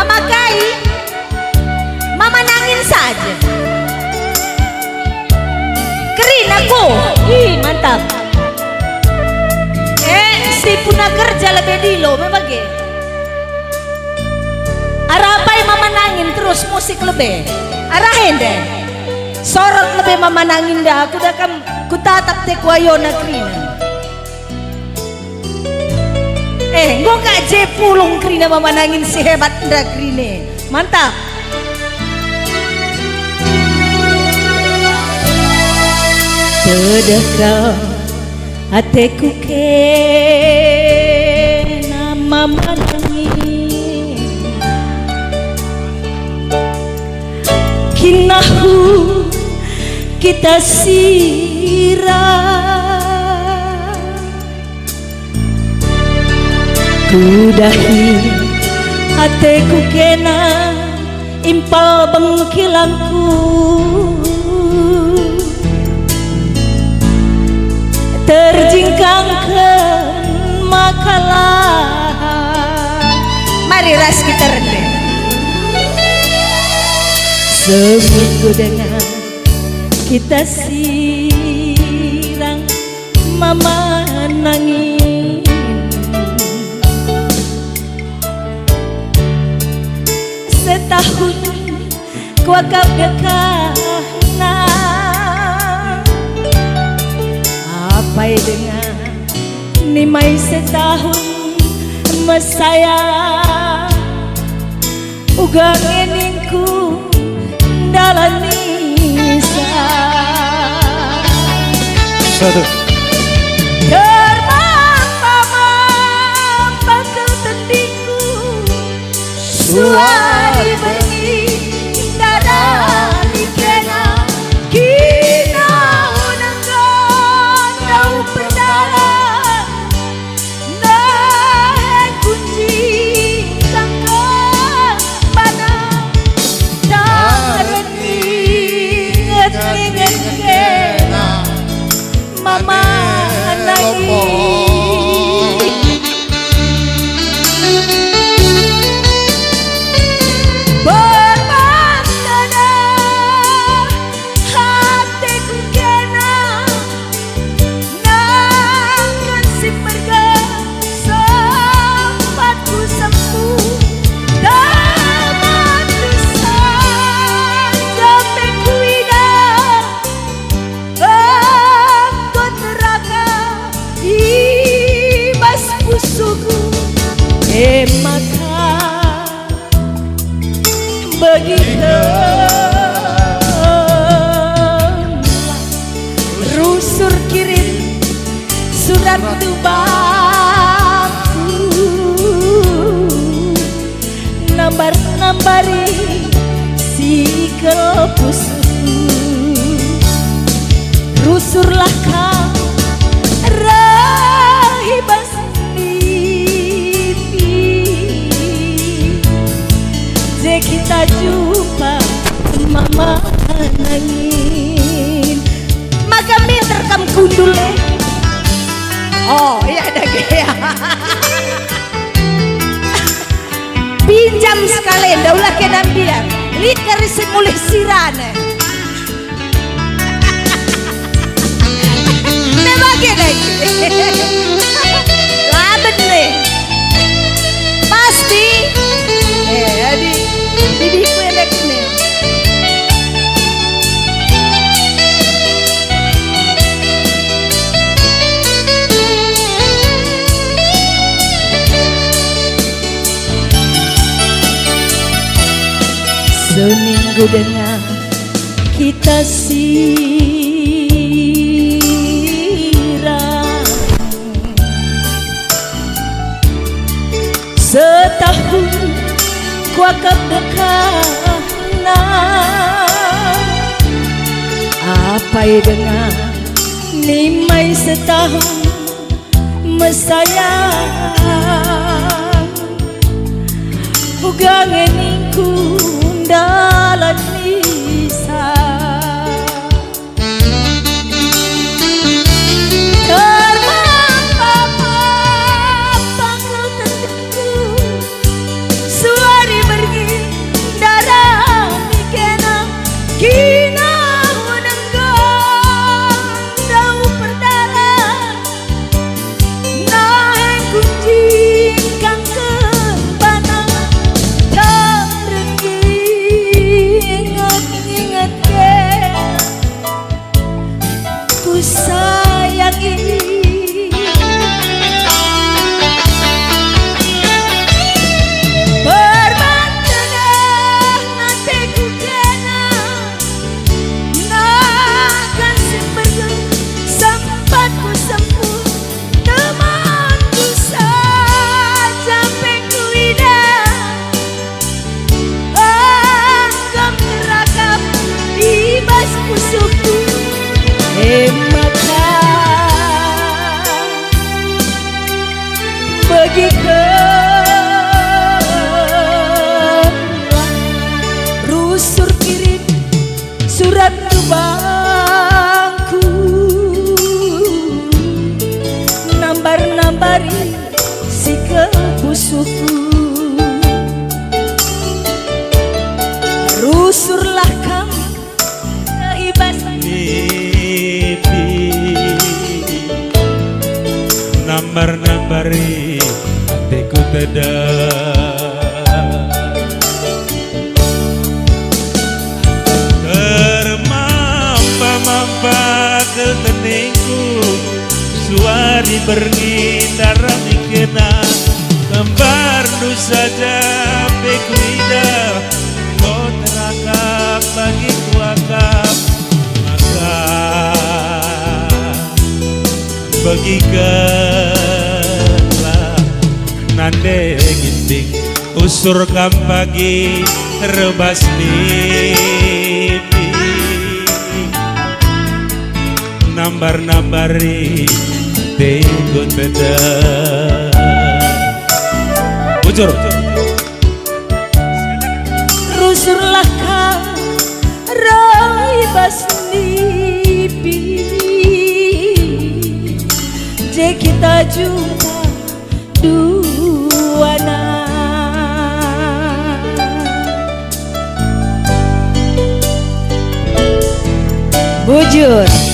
memakai, mama nangin saja. Keren aku, ih mantap. Si puna kerja lebih dilo, membagi. Arapai mama nangin terus musik lebih. Arahin deh. Sorot lebih mama nangin dah. Aku dah kan kutatap te kuayo na krina. Gua kak je pulung krina mama nangin si hebat dah krine. Mantap. Sedekah hatiku kena mama nangis, kinahu kita sirah, kudahi hatiku kena impal bengkilangku, terjingkangkan makalah. Mari ras kita rendeng. Seminggu dengan kita sirang mama nangis, setahun kuakap dekana. Apa dengan nimai setahun mesaya ugang eningku dalam nisa terbang mama bakal tendingku suari bengi dada dikena kina unangkan kau pendalam nah kunci sangka mana dan inget kena mama nangis. Maka begitu rusur kirim surat tubaku, nambari si kelpusku, rusurlah kau rahibas kita jumpa mama nangin maka terkam kundul oh iya ada gaya pinjam sekali daulah kena biar lihat karisi mulai sirane nebagi lagi labet nih pasti adi bibi kuelek nih. Seminggu dengan kita sirang, setahun kuakap dekana. Apa dengan nimai setahun mesayang ugang eningku dalam nisa terbang papa bakal tentuku suari pergi berngindar mikena kembar nu saja bekuida kontrakap bagi kuakap maka bagikanlah nande ginting usur kam pagi rebas mimpi nambar-nambari tegun beda bujur rusurlah kau rai basnipi je kita jumpa duana bujur